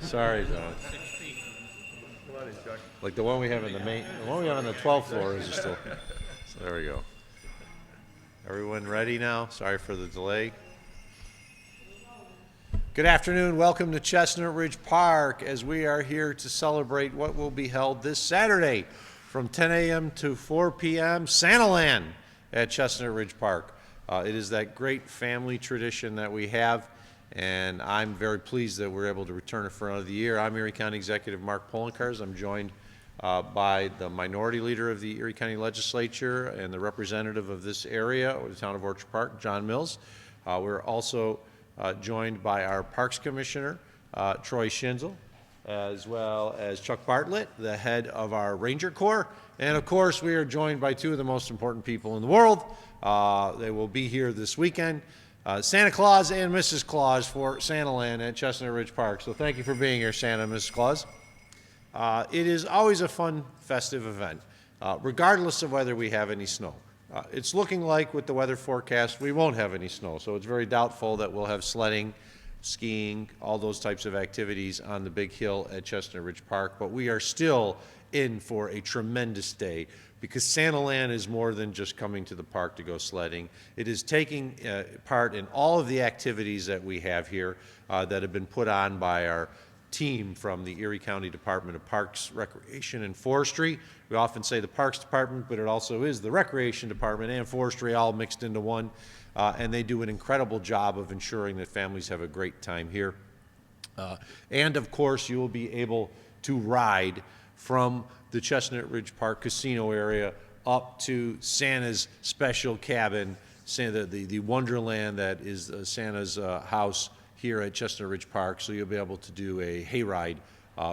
Sorry, John. Like the one we have in the one we have on the 12th floor is still. So there we go. Everyone ready now? Sorry for the delay. Good afternoon. Welcome to Chestnut Ridge Park as we are here to celebrate what will be held this Saturday from 10 a.m. to 4 p.m. Santaland at Chestnut Ridge Park. It is that great family tradition that we have, and I'm very pleased that we're able to return it for another year. I'm Erie County Executive Mark Poloncarz. I'm joined by the Minority Leader of the Erie County Legislature and the representative of this area, or the town of Orchard Park, John Mills. We're also joined by our Parks Commissioner, Troy Schinzel, as well as Chuck Bartlett, the head of our Ranger Corps. And of course, we are joined by two of the most important people in the world. They will be here this weekend, Santa Claus and Mrs. Claus for Santaland at Chestnut Ridge Park. So thank you for being here, Santa and Mrs. Claus. It is always a fun, festive event, regardless of whether we have any snow. It's looking like with the weather forecast we won't have any snow, so it's very doubtful that we'll have sledding, skiing, all those types of activities on the big hill at Chestnut Ridge Park. But we are still in for a tremendous day because Santaland is more than just coming to the park to go sledding. It is taking part in all of the activities that we have here that have been put on by our team from the Erie County Department of Parks, Recreation, and Forestry. We often say the Parks Department, but it also is the Recreation Department and Forestry all mixed into one. And they do an incredible job of ensuring that families have a great time here. And of course, you will be able to ride from the Chestnut Ridge Park casino area up to Santa's special cabin, the Wonderland that is Santa's house here at Chestnut Ridge Park. So you'll be able to do a hayride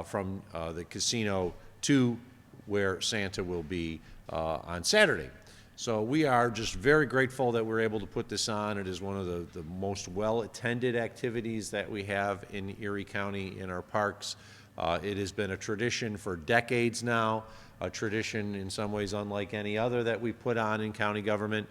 from the casino to where Santa will be on Saturday. So we are just very grateful that we're able to put this on. It is one of the most well-attended activities that we have in Erie County in our parks. It has been a tradition for decades now, a tradition in some ways unlike any other that we put on in county government,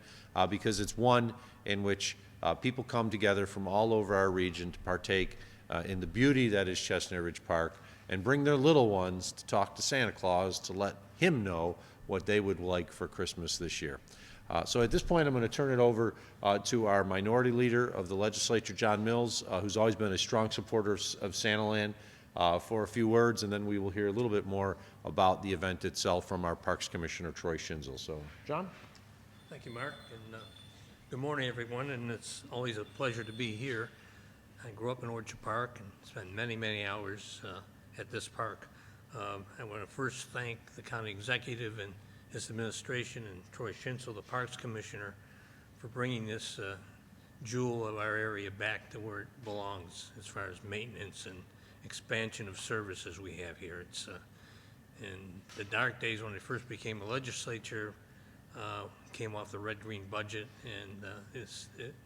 because it's one in which people come together from all over our region to partake in the beauty that is Chestnut Ridge Park and bring their little ones to talk to Santa Claus to let him know what they would like for Christmas this year. So at this point, I'm going to turn it over to our Minority Leader of the Legislature, John Mills, who's always been a strong supporter of Santaland, for a few words, and then we will hear a little bit more about the event itself from our Parks Commissioner, Troy Schinzel. So, John? Thank you, Mark, and good morning, everyone, and it's always a pleasure to be here. I grew up in Orchard Park and spent many, many hours at this park. I want to first thank the county executive and his administration and Troy Schinzel, the Parks Commissioner, for bringing this jewel of our area back to where it belongs as far as maintenance and expansion of services we have here. It's in the dark days when I first became a legislature, came off the red-green budget, and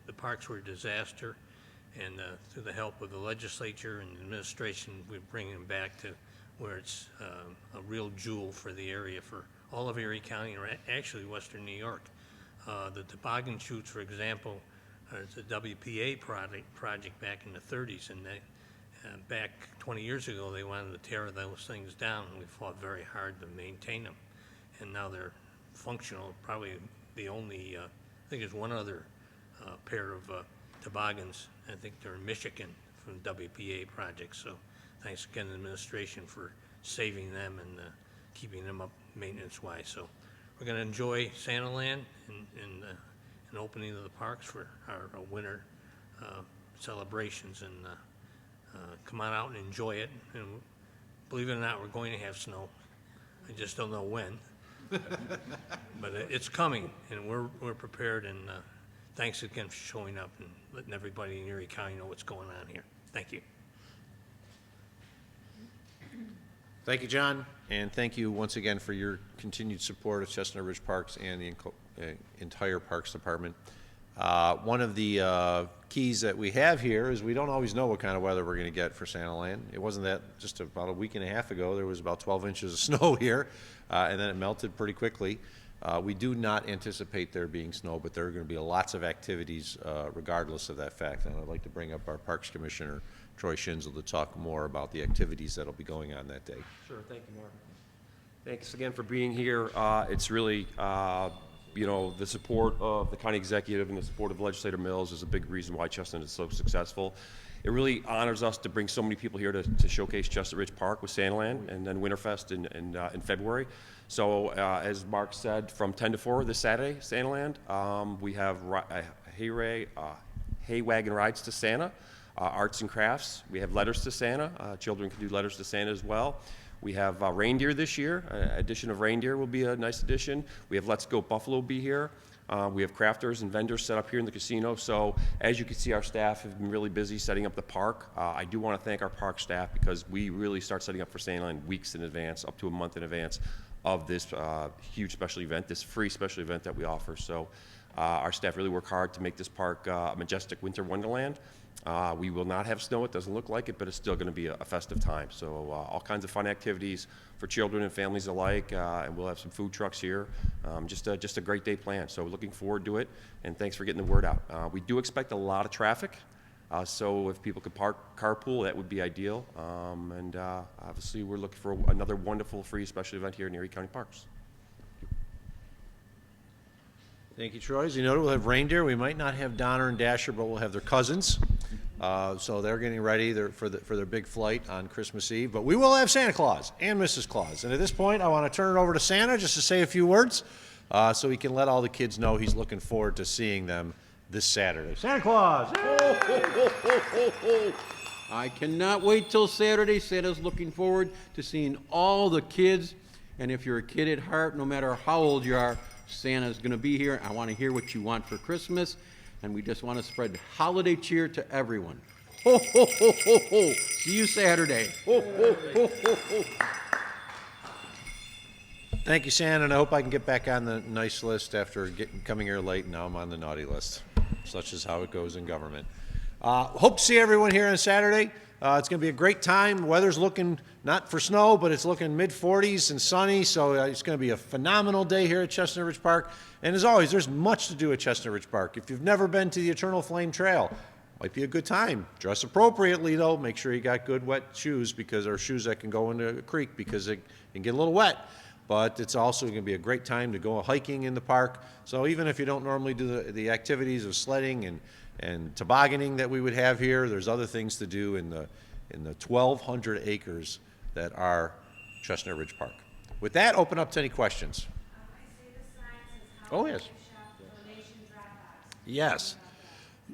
the parks were a disaster. And through the help of the legislature and the administration, we're bringing them back to where it's a real jewel for the area, for all of Erie County, or actually Western New York. The toboggan chutes, for example, is a WPA project back in the 30s, and back 20 years ago, they wanted to tear those things down, and we fought very hard to maintain them. And now they're functional. Probably the only, I think there's one other pair of toboggans. I think they're in Michigan from WPA projects. So thanks again to the administration for saving them and keeping them up maintenance-wise. So we're going to enjoy Santaland and opening of the parks for our winter celebrations, and come on out and enjoy it. And believe it or not, we're going to have snow. I just don't know when. But it's coming, and we're prepared, and thanks again for showing up and letting everybody in Erie County know what's going on here. Thank you. Thank you, John, and thank you once again for your continued support of Chestnut Ridge Parks and the entire Parks Department. One of the keys that we have here is we don't always know what kind of weather we're going to get for Santaland. It wasn't that just about a week and a half ago, there was about 12 inches of snow here, and then it melted pretty quickly. We do not anticipate there being snow, but there are going to be lots of activities regardless of that fact. And I'd like to bring up our Parks Commissioner, Troy Schinzel, to talk more about the activities that'll be going on that day. Sure, thank you, Mark. Thanks again for being here. It's really, the support of the county executive and the support of Legislator Mills is a big reason why Chestnut is so successful. It really honors us to bring so many people here to showcase Chestnut Ridge Park with Santaland and then Winterfest in February. So as Mark said, from 10 to 4 this Saturday, Santaland, we have hay wagon rides to Santa, arts and crafts. We have letters to Santa. Children can do letters to Santa as well. We have reindeer this year. Addition of reindeer will be a nice addition. We have Let's Go Buffalo be here. We have crafters and vendors set up here in the casino. So as you can see, our staff have been really busy setting up the park. I do want to thank our park staff because we really start setting up for Santaland weeks in advance, up to a month in advance of this huge special event, this free special event that we offer. So our staff really work hard to make this park a majestic winter wonderland. We will not have snow, it doesn't look like it, but it's still going to be a festive time. So all kinds of fun activities for children and families alike, and we'll have some food trucks here. Just a great day planned. So looking forward to it, and thanks for getting the word out. We do expect a lot of traffic, so if people could carpool, that would be ideal. And obviously we're looking for another wonderful free special event here in Erie County Parks. Thank you, Troy. As you noted, we'll have reindeer. We might not have Donner and Dasher, but we'll have their cousins. So they're getting ready for their big flight on Christmas Eve. But we will have Santa Claus and Mrs. Claus. And at this point, I want to turn it over to Santa just to say a few words so he can let all the kids know he's looking forward to seeing them this Saturday. Santa Claus! I cannot wait till Saturday. Santa's looking forward to seeing all the kids. And if you're a kid at heart, no matter how old you are, Santa's going to be here. I want to hear what you want for Christmas. And we just want to spread holiday cheer to everyone. Ho, ho, ho, ho, ho. See you Saturday. Ho, ho, ho, ho, ho. Thank you, Santa, and I hope I can get back on the nice list after coming here late, and now I'm on the naughty list. Such is how it goes in government. Hope to see everyone here on Saturday. It's going to be a great time. Weather's looking not for snow, but it's looking mid-40s and sunny, so it's going to be a phenomenal day here at Chestnut Ridge Park. And as always, there's much to do at Chestnut Ridge Park. If you've never been to the Eternal Flame Trail, might be a good time. Dress appropriately, though. Make sure you got good wet shoes, or shoes that can go into a creek because it can get a little wet. But it's also going to be a great time to go hiking in the park. So even if you don't normally do the activities of sledding and tobogganing that we would have here, there's other things to do in the 1,200 acres that are Chestnut Ridge Park. With that, open up to any questions. Oh, yes. Yes.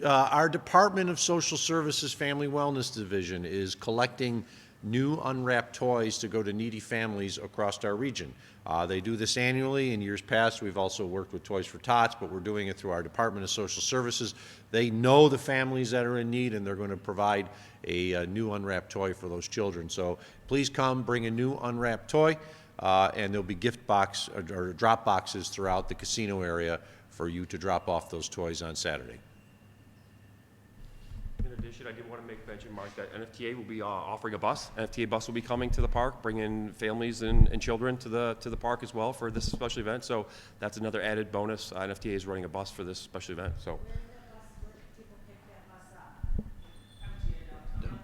Our Department of Social Services Family Wellness Division is collecting new unwrapped toys to go to needy families across our region. They do this annually. In years past, we've also worked with Toys for Tots, but we're doing it through our Department of Social Services. They know the families that are in need, and they're going to provide a new unwrapped toy for those children. So please come, bring a new unwrapped toy, and there'll be gift box or drop boxes throughout the casino area for you to drop off those toys on Saturday. In addition, I did want to make mention, Mark, that NFTA will be offering a bus. NFTA bus will be coming to the park, bringing families and children to the park as well for this special event. So that's another added bonus. NFTA is running a bus for this special event. So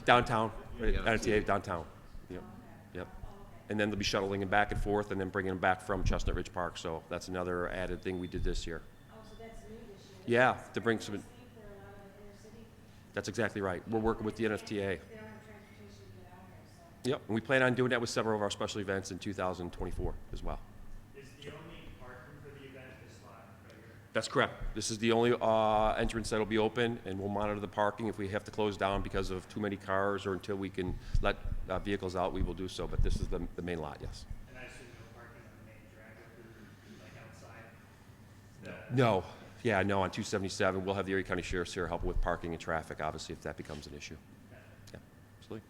downtown, right, NFTA downtown. Yep, yep. And then they'll be shuttling them back and forth, and then bringing them back from Chestnut Ridge Park. So that's another added thing we did this year. Oh, so that's new this year. Yeah, to bring some. That's exactly right. We're working with the NFTA. They don't have transportation to get out here, so. Yep, and we plan on doing that with several of our special events in 2024 as well. Is the only parking for the event this lot right here? That's correct. This is the only entrance that'll be open, and we'll monitor the parking. If we have to close down because of too many cars or until we can let vehicles out, we will do so. But this is the main lot, yes. And I assume no parking on the main driveway, like outside? No. Yeah, no, on 277, we'll have the Erie County Sheriff's here helping with parking and traffic, obviously, if that becomes an issue. Yeah, absolutely.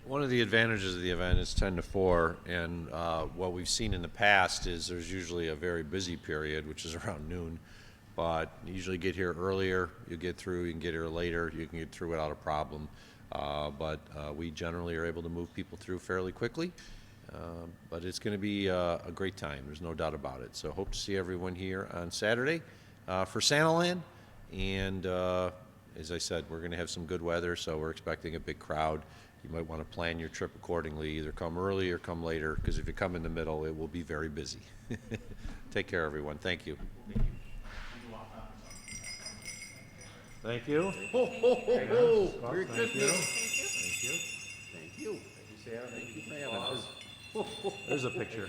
One of the advantages of the event is 10 to 4, and what we've seen in the past is there's usually a very busy period, which is around noon, but you usually get here earlier, you get through, you can get here later, you can get through without a problem, but we generally are able to move people through fairly quickly, But it's going to be a great time. There's no doubt about it. So hope to see everyone here on Saturday for Santaland. And as I said, we're going to have some good weather, so we're expecting a big crowd. You might want to plan your trip accordingly, either come early or come later, because if you come in the middle, it will be very busy. Take care, everyone. Thank you. Thank you. Ho, ho, ho, ho! Merry Thank Christmas! you. Thank you. Thank you for having us. There's a picture.